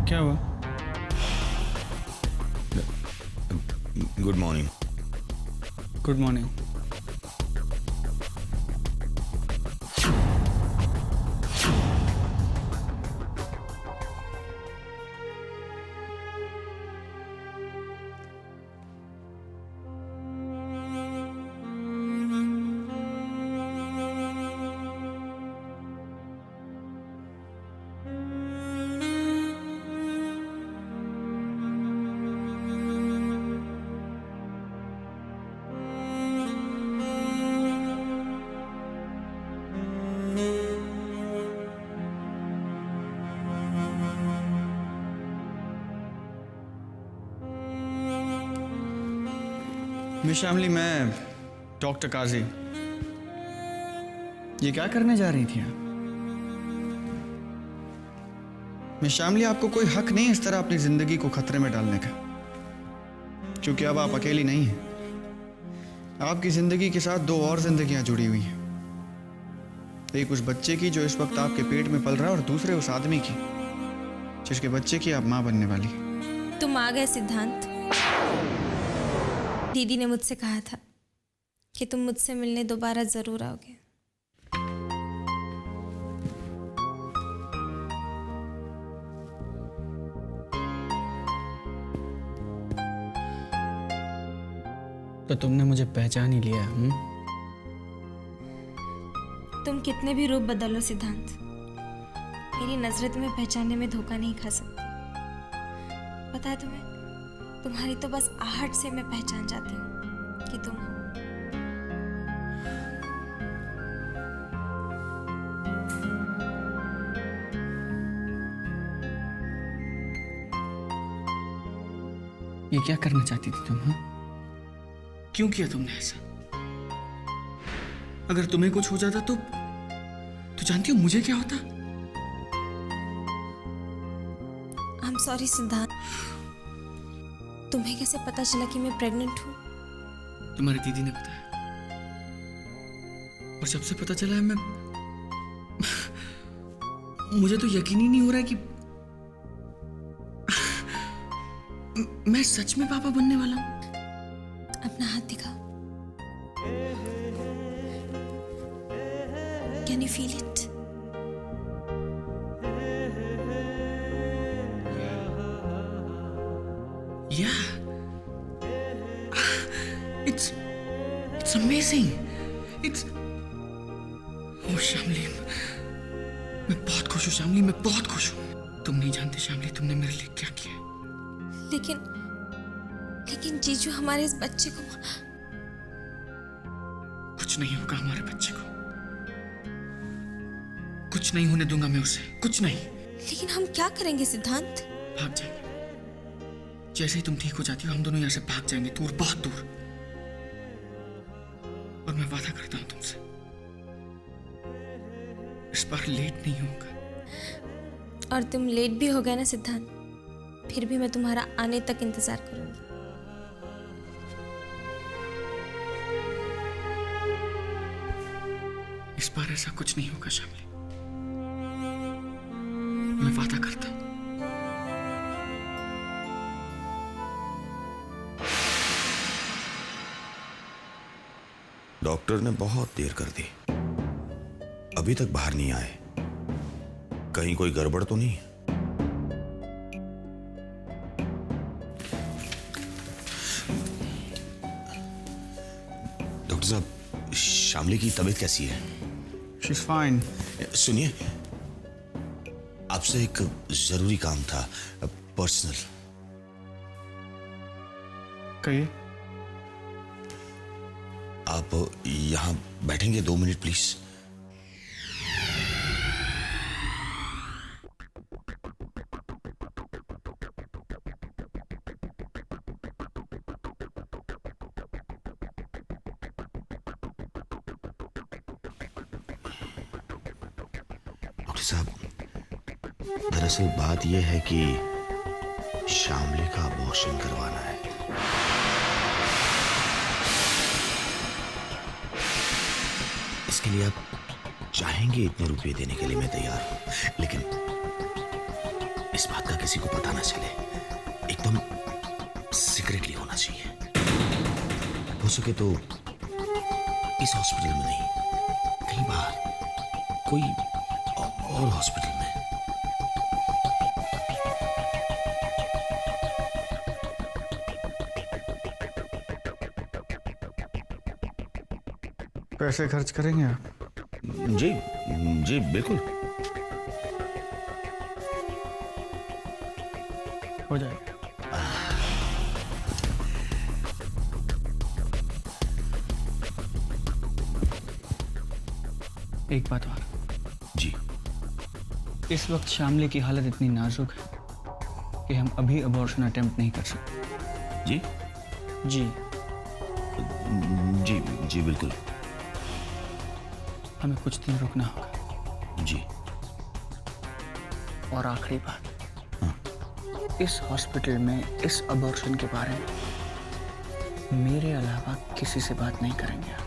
क्या हुआ? Good morning. Good morning. Miss Shamli, मैं डॉक्टर काजी। ये क्या करने जा रही थी आप? मिस शामली, आपको कोई हक नहीं इस तरह अपनी जिंदगी को खतरे में डालने का, क्योंकि अब आप अकेली नहीं हैं। आपकी जिंदगी के साथ दो और जिंदगियां जुड़ी हुई हैं। एक उस बच्चे की जो इस वक्त आपके पेट में पल रहा है, और दूसरे उस आदमी की जिसके बच्चे की आप मां बनने वाली। तुम आ गए सिद्धांत। दीदी ने मुझसे कहा था कि तुम मुझसे मिलने दोबारा जरूर आओगे। तो तुमने मुझे पहचान ही लिया? तुम कितने भी रूप बदलो सिद्धांत, मेरी नजरें तुम्हें पहचानने में धोखा नहीं खा सकती। पता है तुम्हें, तुम्हारी तो बस आहट से मैं पहचान जाती हूँ कि तुम हो। ये क्या करना चाहती थी तुम? क्यों किया तुमने ऐसा? अगर तुम्हें कुछ हो जाता तो जानती हो मुझे क्या होता? आई एम सॉरी सिद्धांत। तुम्हें कैसे पता चला कि मैं प्रेग्नेंट हूँ? तुम्हारी दीदी ने बताया, और जब से पता चला है मुझे तो यकीन ही नहीं हो रहा है कि मैं सच में पापा बनने वाला हूँ। अपना हाथ दिखाओ। Can you feel it? Yeah. It's amazing. Oh Shamli, मैं बहुत खुश हूँ शामली, मैं बहुत खुश हूँ। तुम नहीं जानते शामली, तुमने मेरे लिए क्या किया। लेकिन जीजू, हमारे इस बच्चे को कुछ नहीं होगा। हमारे बच्चे को कुछ नहीं होने दूंगा मैं उसे, कुछ नहीं। लेकिन हम क्या करेंगे सिद्धांत? भाग जाएंगे। जैसे ही तुम ठीक हो जाती हो, हम दोनों यहाँ से भाग जाएंगे, दूर, बहुत दूर। और मैं वादा करता हूं तुमसे, इस बार लेट नहीं होगा। और तुम लेट भी हो गए ना सिद्धांत, फिर भी मैं तुम्हारा आने तक इंतजार करूंगी। इस बार ऐसा कुछ नहीं होगा शामली, मैं वादा करता हूं। डॉक्टर ने बहुत देर कर दी, अभी तक बाहर नहीं आए। कहीं कोई गड़बड़ तो नहीं? डॉक्टर साहब, शामली की तबीयत कैसी है? She's fine. सुनिए, आपसे एक जरूरी काम था, पर्सनल। कहिए। आप यहां बैठेंगे 2 मिनट प्लीज? डॉक्टर साहब, दरअसल बात यह है कि शामली का अबॉर्शन करवाना है। इसके लिए आप चाहेंगे इतने रुपए देने के लिए मैं तैयार हूं, लेकिन इस बात का किसी को पता ना चले, एकदम सीक्रेटली होना चाहिए। हो सके तो इस हॉस्पिटल में नहीं, कहीं बाहर, कोई और हॉस्पिटल में। पैसे खर्च करेंगे आप? जी जी बिल्कुल। हो जाएगा। एक बात और, जी इस वक्त शामली की हालत इतनी नाजुक है कि हम अभी अबॉर्शन अटेम्प्ट नहीं कर सकते। जी जी, जी जी बिल्कुल। हमें कुछ दिन रुकना होगा। जी। और आखिरी बात, इस हॉस्पिटल में इस अबॉर्शन के बारे में मेरे अलावा किसी से बात नहीं करेंगे आप।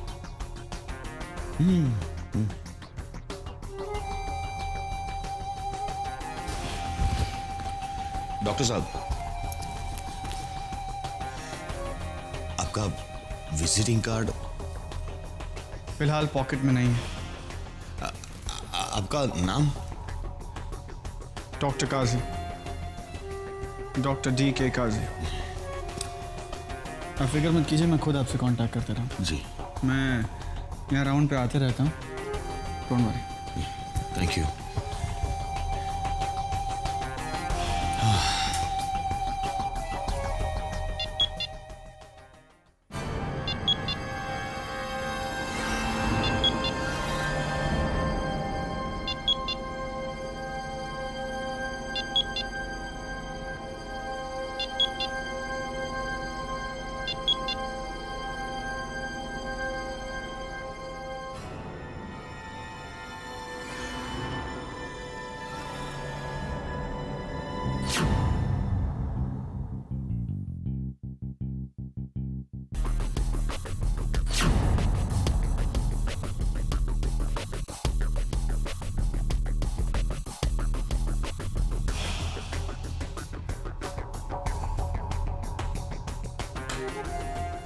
डॉक्टर साहब, आपका विजिटिंग कार्ड फिलहाल पॉकेट में नहीं है। आपका नाम? डॉक्टर काजी, डॉक्टर D.K. काजी। आप फिक्र मत कीजिए, मैं खुद आपसे कांटेक्ट करता रहा हूँ। जी मैं यहाँ राउंड पे आते रहता हूँ, डोंट वरी। Thank you.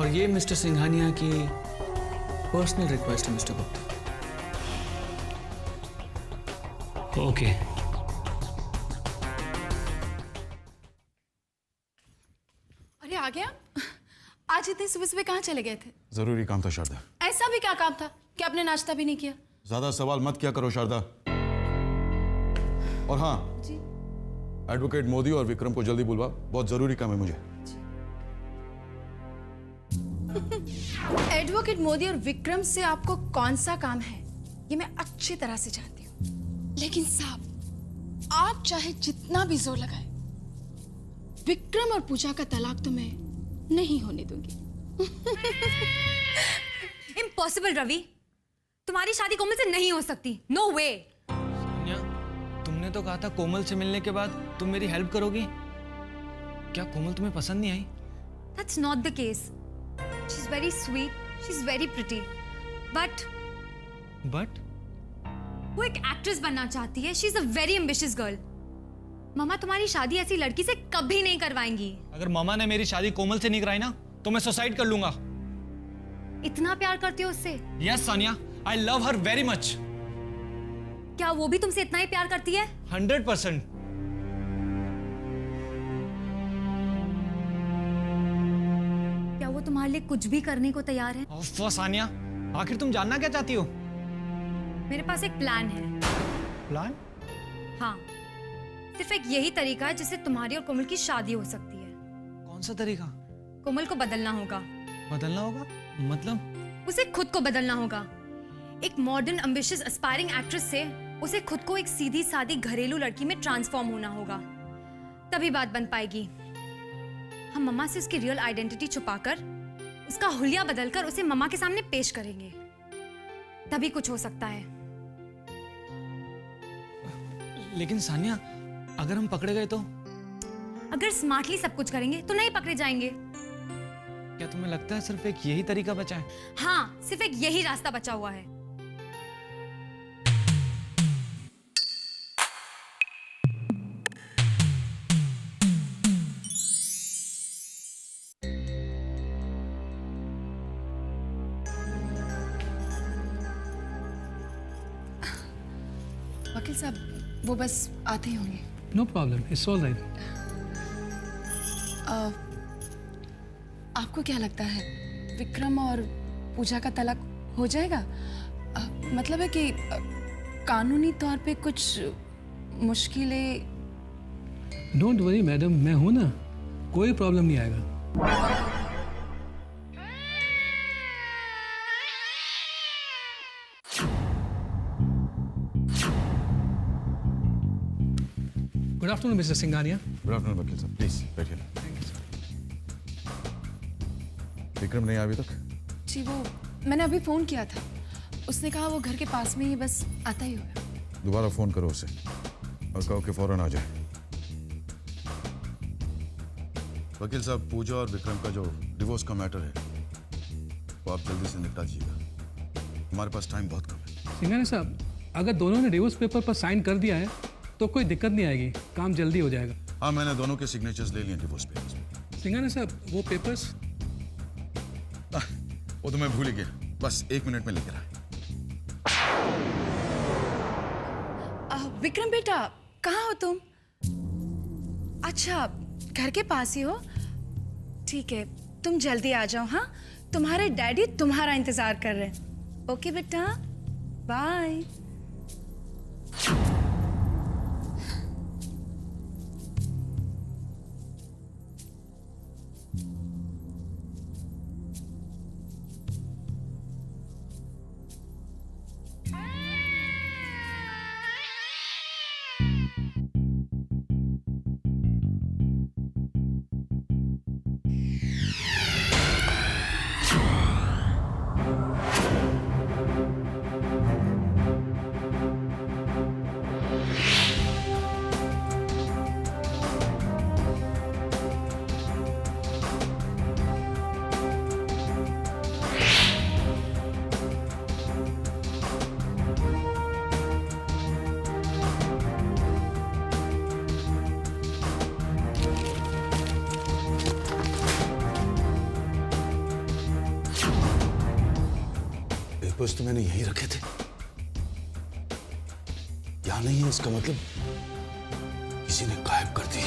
और ये मिस्टर सिंघानिया की पर्सनल रिक्वेस्ट है मिस्टर गुप्ता। ओके। अरे आ गया? आज इतनी सुबह सुबह कहाँ चले गए थे? जरूरी काम था शारदा। ऐसा भी क्या काम था कि आपने नाश्ता भी नहीं किया? ज्यादा सवाल मत किया करो शारदा। और हाँ जी। एडवोकेट मोदी और विक्रम को जल्दी बुलवा, बहुत जरूरी काम है मुझे। एडवोकेट मोदी और विक्रम से आपको कौन सा काम है ये मैं अच्छी तरह से जानती हूँ, लेकिन साहब आप चाहे जितना भी जोर लगाए, विक्रम और पूजा का तलाक तो मैं नहीं होने दूंगी। इम्पॉसिबल रवि, तुम्हारी शादी कोमल से नहीं हो सकती। नो वे। सोनिया, तुमने तो कहा था कोमल से मिलने के बाद तुम मेरी हेल्प करोगी। क्या कोमल तुम्हें पसंद नहीं आई? That's not the case. She's very sweet. She's very pretty. But but वो एक एक्ट्रेस बनना चाहती है। She's a very ambitious girl. मामा तुम्हारी शादी ऐसी लड़की से कभी नहीं करवाएंगी। अगर मामा ने मेरी शादी कोमल से नहीं कराई ना तो मैं सुसाइड कर लूंगा। इतना प्यार करती हो उससे? Yes Sania, I love her very much. क्या वो भी तुमसे इतना ही प्यार करती है? 100%। क्या वो तुम्हारे लिए कुछ भी करने को तैयार है? ओफ सानिया, आखिर तुम जानना क्या चाहती हो? मेरे पास एक प्लान है। प्लान? हाँ, सिर्फ एक यही तरीका है जिससे तुम्हारी और कोमल की शादी हो सकती है। कौन सा तरीका? कोमल को बदलना होगा। बदलना होगा? मतलब? उसे खुद को बदलना होगा। एक मॉडर्न एम्बिशियस एस्पायरिंग एक्ट्रेस से उसे खुद को एक सीधी सादी घरेलू लड़की में ट्रांसफॉर्म होना होगा, तभी बात बन पाएगी। हम मम्मा से उसकी रियल आइडेंटिटी छुपाकर उसका हुलिया बदलकर उसे मम्मा के सामने पेश करेंगे, तभी कुछ हो सकता है। लेकिन सानिया, अगर हम पकड़े गए तो? अगर स्मार्टली सब कुछ करेंगे तो नहीं पकड़े जाएंगे। क्या तुम्हें लगता है सिर्फ एक यही तरीका बचा है? हाँ, सिर्फ एक यही रास्ता बचा हुआ है। वकील साहब वो बस आते ही होंगे। No problem, it's all right. आपको क्या लगता है विक्रम और पूजा का तलाक हो जाएगा? मतलब है कि कानूनी तौर पे कुछ मुश्किलें। डोंट वरी मैडम, मैं हूं ना, कोई प्रॉब्लम नहीं आएगा। Good afternoon mister Singhania. Good afternoon वकील साहब, प्लीज बैठिए ना। विक्रम नहीं आया अभी तक? जी वो मैंने अभी फोन किया था, उसने कहा वो घर के पास में ही बस आता ही होगा। दोबारा फोन करो उसे और कहो कि फौरन आ जाए। वकील साहब, पूजा और विक्रम का जो डिवोर्स का मैटर है वो आप जल्दी से निपटा दीजिएगा, हमारे पास टाइम बहुत कम है। सिंघानिया साहब, अगर दोनों ने डिवोर्स पेपर पर साइन कर दिया है तो कोई दिक्कत नहीं आएगी, काम जल्दी हो जाएगा। हाँ, मैंने दोनों के सिग्नेचर्स ले लिए डिवोर्स पेपर्स में। सिंघानिया साहब, वो पेपर्स? वो तो मैं भूल ही गया, बस 1 मिनट में लेकर आए। विक्रम बेटा, कहाँ हो तुम? अच्छा, घर के पास ही हो? ठीक है, तुम जल्दी आ जाओ। हाँ, तुम्हारे डैडी तुम्हारा इंतजार कर रहे हैं। ओके बेटा, बाय। पेपर्स तो मैंने यहीं रखे थे, यहाँ नहीं है, इसका मतलब किसी ने गायब कर दिए।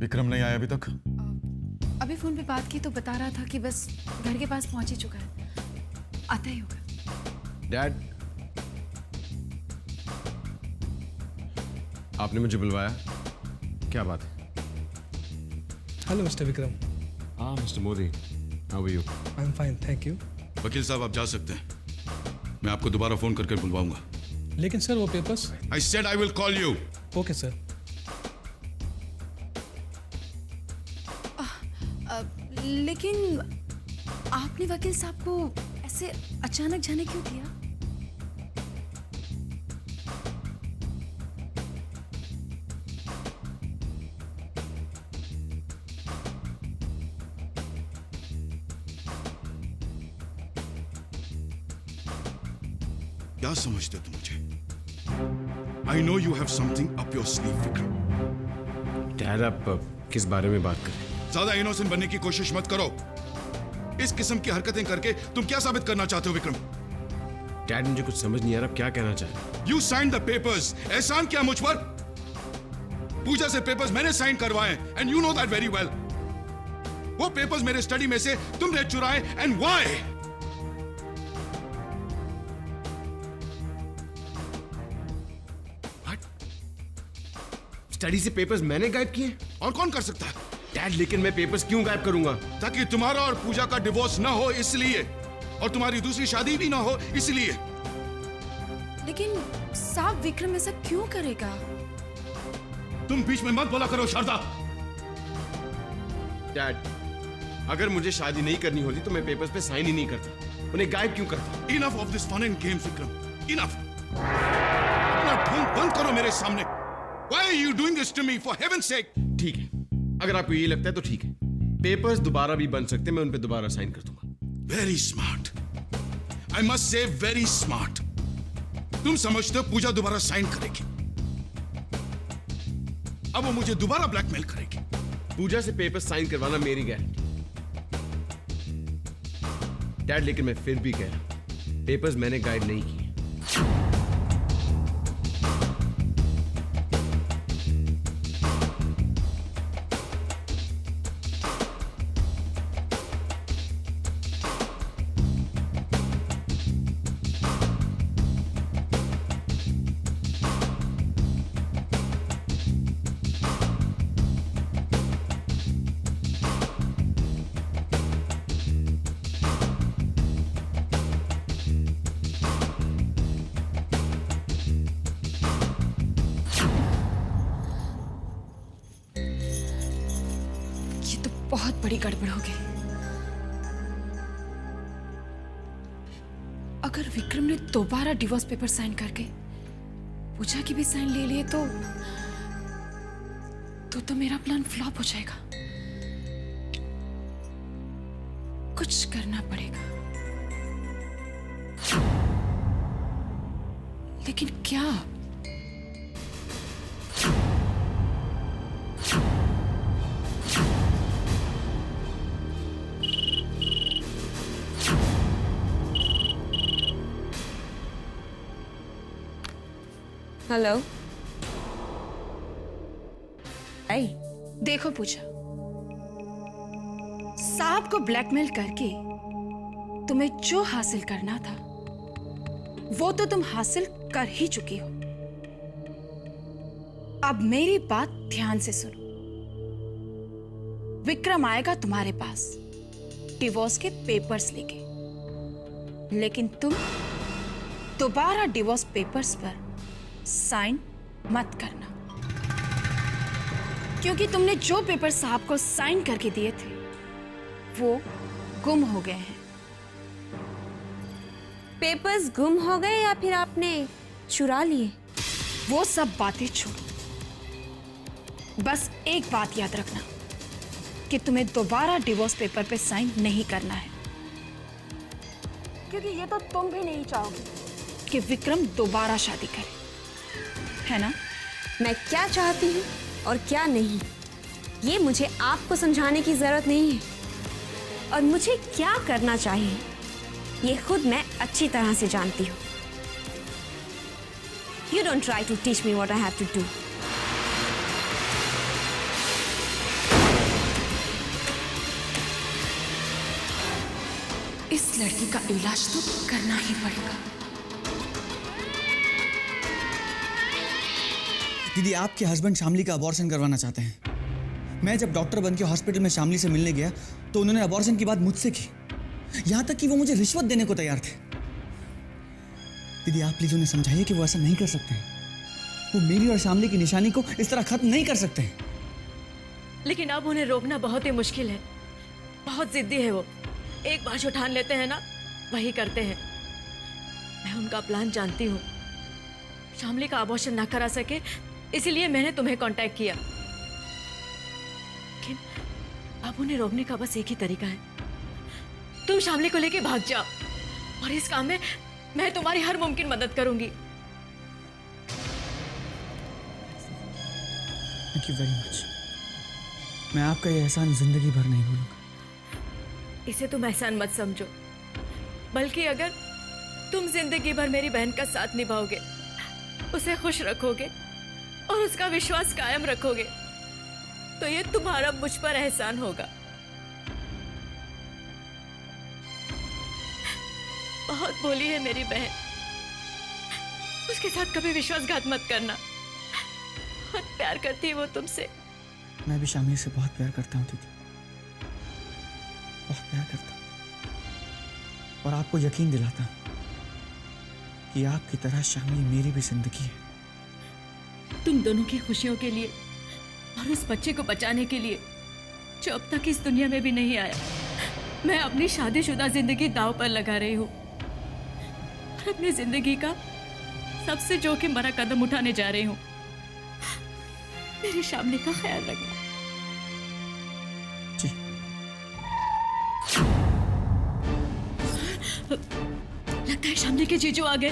विक्रम नहीं आया अभी तक? अभी फोन पे बात की तो बता रहा था कि बस घर के पास पहुंच ही चुका है, आता ही होगा। डैड, आपने मुझे बुलवाया, क्या बात है? Hello mister Vikram. हाँ mister Modi, how are you? I am fine, thank you. वकील साहब, आप जा सकते हैं, मैं आपको दोबारा फोन करके बुलवाऊंगा। लेकिन सर वो papers? I said I will call you. Okay sir. लेकिन आपने वकील साहब को ऐसे अचानक जाने क्यों दिया? क्या समझते तुम मुझे? I know you have something up your sleeve Vikram. Dad, आप किस बारे में बात कर रहे हैं? ज्यादा इनोसेंट बनने की कोशिश मत करो। इस किस्म की हरकतें करके तुम क्या साबित करना चाहते हो विक्रम? डैड, मुझे कुछ समझ नहीं आ रहा, आप क्या कहना चाह रहे हैं? You sign the papers. Ehsan क्या मुझ पर? पूजा से पेपर्स मैंने साइन करवाए and you know that very well. वो पेपर्स मेरे स्टडी में से तुमने चुराए एंड व्हाई? स्टडी से पेपर्स मैंने गायब किए? और कौन कर सकता है? डैड, लेकिन मैं पेपर्स क्यों गायब करूंगा? ताकि तुम्हारा और पूजा का डिवोर्स ना हो इसलिए, और तुम्हारी दूसरी शादी भी ना हो इसलिए। लेकिन साहब, विक्रम ऐसा क्यों करेगा? तुम बीच में मत बोला करो शारदा। डैड, अगर मुझे शादी नहीं करनी होती तो मैं पेपर्स पे साइन ही नहीं करता, उन्हें गायब क्यों करता? Enough of this fun and games Vikram, enough. अपना ढोंग बंद करो मेरे सामने। Why are you doing this to me? For heaven's sake! ठीक है, अगर आपको ये लगता है तो ठीक है। पेपर्स दोबारा भी बन सकते हैं, मैं उन पे दोबारा साइन कर दूंगा। Very smart. I must say very smart. तुम समझते हो पूजा दोबारा साइन करेगी, अब वो मुझे दोबारा ब्लैकमेल करेगी। पूजा से पेपर साइन करवाना मेरी गारंटी। डैड, लेकिन मैं फिर भी कह रहा हूं, पेपर्स मैंने गाइड नहीं किए। ये तो बहुत बड़ी गड़बड़ हो गई। अगर विक्रम ने दोबारा डिवोर्स पेपर साइन करके पूजा की भी साइन ले लिए तो मेरा प्लान फ्लॉप हो जाएगा। कुछ करना पड़ेगा, लेकिन क्या? हेलो। देखो पूजा, साहब को ब्लैकमेल करके तुम्हें जो हासिल करना था वो तो तुम हासिल कर ही चुकी हो। अब मेरी बात ध्यान से सुनो। विक्रम आएगा तुम्हारे पास डिवोर्स के पेपर्स लेके, लेकिन तुम दोबारा डिवोर्स पेपर्स पर साइन मत करना, क्योंकि तुमने जो पेपर साहब को साइन करके दिए थे वो गुम हो गए हैं। पेपर्स गुम हो गए या फिर आपने चुरा लिए? वो सब बातें छोड़ो, बस एक बात याद रखना कि तुम्हें दोबारा डिवोर्स पेपर पे साइन नहीं करना है, क्योंकि ये तो तुम भी नहीं चाहोगे कि विक्रम दोबारा शादी करे, है ना? मैं क्या चाहती हूँ और क्या नहीं, ये मुझे आपको समझाने की जरूरत नहीं है। और मुझे क्या करना चाहिए ये खुद मैं अच्छी तरह से जानती हूँ। You don't try to teach me what I have to do. इस लड़की का इलाज तो करना ही पड़ेगा। दीदी, आपके हस्बैंड शामली का अबॉर्शन करवाना चाहते हैं। मैं जब डॉक्टर बन के हॉस्पिटल में शामली से मिलने गया तो उन्होंने अबॉर्शन की बात मुझसे की, यहां तक कि वो मुझे रिश्वत देने को तैयार थे। दीदी, आप प्लीज उन्हें समझाइए कि वो ऐसा नहीं कर सकते हैं। वो मेरी और शामली की निशानी को इस तरह खत्म नहीं कर सकते हैं। लेकिन अब उन्हें रोकना बहुत ही मुश्किल है। बहुत जिद्दी है वो। एक बार जो ठान लेते हैं ना, वही करते हैं। मैं उनका प्लान जानती हूँ। शामली का अबॉर्शन ना करा सके, इसीलिए मैंने तुम्हें कांटेक्ट किया। लेकिन अब उन्हें रोकने का बस एक ही तरीका है। तुम शामली को लेके भाग जाओ, और इस काम में मैं तुम्हारी हर मुमकिन मदद करूंगी। Thank you very much. मैं आपका ये एहसान जिंदगी भर नहीं भूलूंगा। इसे तुम एहसान मत समझो, बल्कि अगर तुम जिंदगी भर मेरी बहन का साथ निभाओगे, उसे खुश रखोगे और उसका विश्वास कायम रखोगे, तो ये तुम्हारा मुझ पर एहसान होगा। बहुत भोली है मेरी बहन, उसके साथ कभी विश्वासघात मत करना। बहुत प्यार करती है वो तुमसे। मैं भी शामली से बहुत प्यार करता हूँ दीदी, बहुत प्यार करता हूँ। और आपको यकीन दिलाता हूँ कि आपकी तरह शामली मेरी भी जिंदगी है। तुम दोनों की खुशियों के लिए और उस बच्चे को बचाने के लिए जो अब तक इस दुनिया में भी नहीं आया, मैं अपनी शादीशुदा जिंदगी दांव पर लगा रही हूँ और अपनी जिंदगी का सबसे जोखिम भरा कदम उठाने जा रही हूँ। मेरी शामली का ख्याल रखना। लगता है शामली के जीजू आ गए।